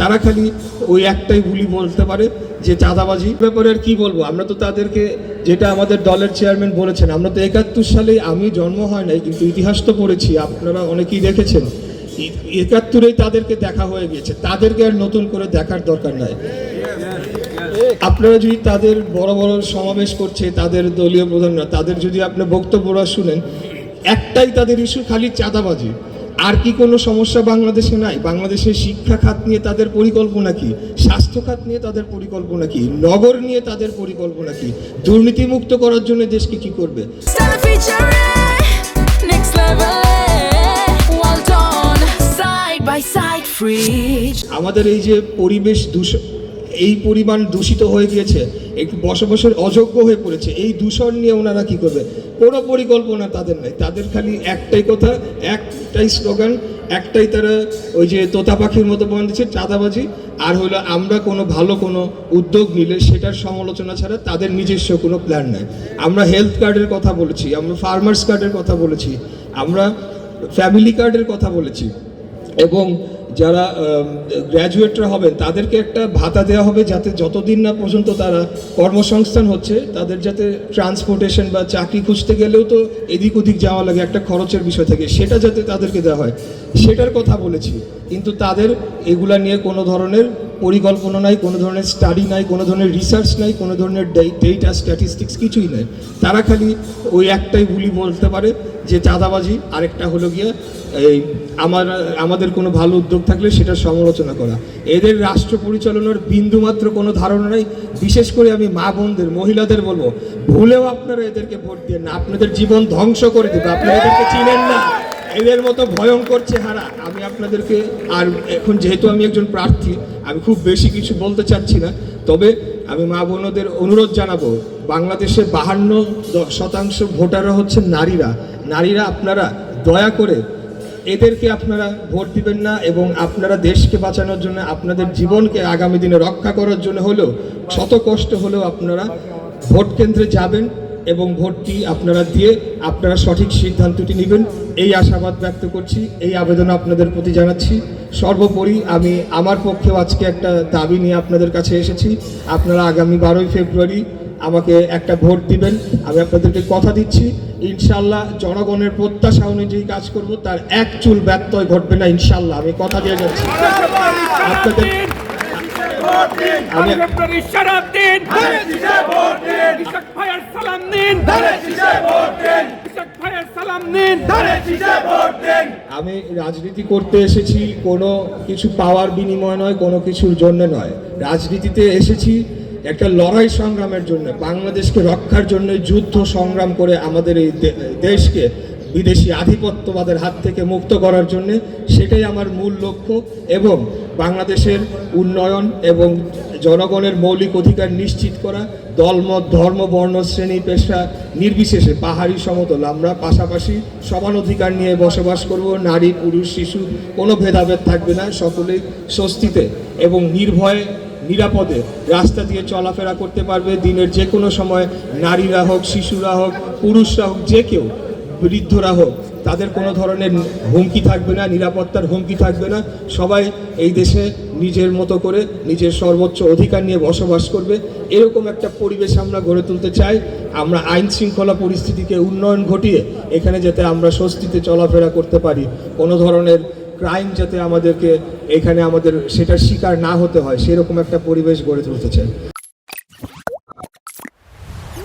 তারা খালি ওই একটাই ভুলই বলতে পারে যে চাঁদাবাজি ব্যাপারে। আর কি বলবো, আমরা তো তাদেরকে, যেটা আমাদের দলের চেয়ারম্যান বলেছেন, আমরা তো 71 সালে, আমি জন্ম হয় নাই কিন্তু ইতিহাস তো পড়েছি, আপনারা অনেকেই দেখেছেন। 71-এই তাদেরকে দেখা হয়ে গেছে, তাদেরকে আর নতুন করে দেখার দরকার নাই। আপনারা যদি তাদের বড় বড় সমাবেশ করছে তাদের দলীয় প্রধানরা, তাদের যদি আপনি বক্তব্যরা শুনেন, একটাই তাদের ইস্যু খালি চাঁদাবাজি। আর কি কোনো সমস্যা বাংলাদেশে নাই? বাংলাদেশের শিক্ষা খাত নিয়ে তাদের পরিকল্পনা কি? স্বাস্থ্য খাত নিয়ে তাদের পরিকল্পনা কি? নগর নিয়ে তাদের পরিকল্পনা কি? দুর্নীতিমুক্ত করার জন্য দেশকে কি করবে? আমাদের এই যে পরিবেশ এই পরিমাণ দূষিত হয়ে গিয়েছে, একটু বসবাসের অযোগ্য হয়ে পড়েছে, এই দূষণ নিয়ে ওনারা কি করবে? কোনো পরিকল্পনা তাদের নাই। তাদের খালি একটাই কথা, একটাই স্লোগান, একটাই তারা ওই যে তোতা পাখির মতো বলে দিচ্ছে চাঁদাবাজি। আর হলো আমরা কোনো ভালো কোনো উদ্যোগ নিলে সেটার সমালোচনা ছাড়া তাদের নিজস্ব কোনো প্ল্যান নাই। আমরা হেলথ কার্ডের কথা বলেছি, আমরা ফার্মার্স কার্ডের কথা বলেছি, আমরা ফ্যামিলি কার্ডের কথা বলেছি, এবং যারা গ্র্যাজুয়েটরা হবেন তাদেরকে একটা ভাতা দেওয়া হবে, যাতে যতদিন না পর্যন্ত তারা কর্মসংস্থান হচ্ছে, তাদের যাতে ট্রান্সপোর্টেশন বা চাকরি খুঁজতে গেলেও তো এদিক ওদিক যাওয়া লাগে, একটা খরচের বিষয় থাকে, সেটা যাতে তাদেরকে দেওয়া হয় সেটার কথা বলেছি। কিন্তু তাদের এগুলা নিয়ে কোনো ধরনের পরিকল্পনা নাই, কোনো ধরনের স্টাডি নাই, কোনো ধরনের রিসার্চ নাই, কোনো ধরনের ডেটা স্ট্যাটিস্টিক্স কিছুই নাই। তারা খালি ওই একটাই ভুলই বলতে পারে যে চাঁদাবাজি, আরেকটা হলো গিয়ে এই আমাদের কোনো ভালো উদ্যোগ থাকলে সেটা সমালোচনা করা। এদের রাষ্ট্র পরিচালনার বিন্দুমাত্র কোনো ধারণা নেই। বিশেষ করে আমি মা বোনদের, মহিলাদের বলবো, ভুলেও আপনারা এদেরকে ভোট দিয়ে না, আপনাদের জীবন ধ্বংস করে দেবে। আপনারা এদেরকে চিনেন না, এদের মতো ভয়ঙ্কর চেহারা। আমি আপনাদেরকে, আর এখন যেহেতু আমি একজন প্রার্থী, আমি খুব বেশি কিছু বলতে চাচ্ছি না, তবে আমি মা বোনদের অনুরোধ জানাবো, বাংলাদেশের 52% ভোটাররা হচ্ছে নারীরা। আপনারা দয়া করে এদেরকে আপনারা ভোট দিবেন না, এবং আপনারা দেশকে বাঁচানোর জন্য, আপনাদের জীবনকে আগামী দিনে রক্ষা করার জন্য হলেও, শত কষ্ট হলেও আপনারা ভোট কেন্দ্রে যাবেন এবং ভোটটি আপনারা দিয়ে আপনারা সঠিক সিদ্ধান্তটি নেবেন, এই আশাবাদ ব্যক্ত করছি, এই আবেদন আপনাদের প্রতি জানাচ্ছি। সর্বোপরি আমি আমার পক্ষেও আজকে একটা দাবি নিয়ে আপনাদের কাছে এসেছি। আপনারা আগামী 12ই ফেব্রুয়ারি আমাকে একটা ভোট দিবেন। আমি আপনাদেরকে কথা দিচ্ছি, ইনশাল্লাহ জনগণের প্রত্যাশা অনুযায়ী কাজ করব, তার এক চুল ব্যত্যয় ঘটবে না, ইনশাল্লাহ আমি কথা দিয়ে যাচ্ছি। আপনাদের আমি রাজনীতি করতে এসেছি কোনো কিছু পাওয়ার বিনিময় নয়, কোনো কিছুর জন্য নয়। রাজনীতিতে এসেছি একটা লড়াই সংগ্রামের জন্য, বাংলাদেশকে রক্ষার জন্য যুদ্ধ সংগ্রাম করে আমাদের এই দেশকে বিদেশি আধিপত্যবাদের হাত থেকে মুক্ত করার জন্য। সেটাই আমার মূল লক্ষ্য, এবং বাংলাদেশের উন্নয়ন এবং জনগণের মৌলিক অধিকার নিশ্চিত করা, দলমত, ধর্ম, বর্ণ, শ্রেণী, পেশা নির্বিশেষে, পাহাড়ি, সমতল, আমরা পাশাপাশি সমান অধিকার নিয়ে বসবাস করব। নারী, পুরুষ, শিশু কোনো ভেদাভেদ থাকবে না, সকলেই স্বস্তিতে এবং নির্ভয়ে, নিরাপদে রাস্তা দিয়ে চলাফেরা করতে পারবে দিনের যে কোনো সময়। নারীরা হোক, শিশুরা হোক, পুরুষরা হোক, যে কেউ, বৃদ্ধরা হোক, তাদের কোনো ধরনের হুমকি থাকবে না, নিরাপত্তার হুমকি থাকবে না। সবাই এই দেশে নিজের মতো করে নিজের সর্বোচ্চ অধিকার নিয়ে বসবাস করবে, এরকম একটা পরিবেশ আমরা গড়ে তুলতে চাই। আমরা আইন শৃঙ্খলা পরিস্থিতিকে উন্নয়ন ঘটিয়ে এখানে যাতে আমরা স্বস্তিতে চলাফেরা করতে পারি, কোনো ধরনের ক্রাইম যাতে আমাদেরকে এখানে আমাদের সেটার শিকার না হতে হয়, সেরকম একটা পরিবেশ গড়ে তুলতে চাই।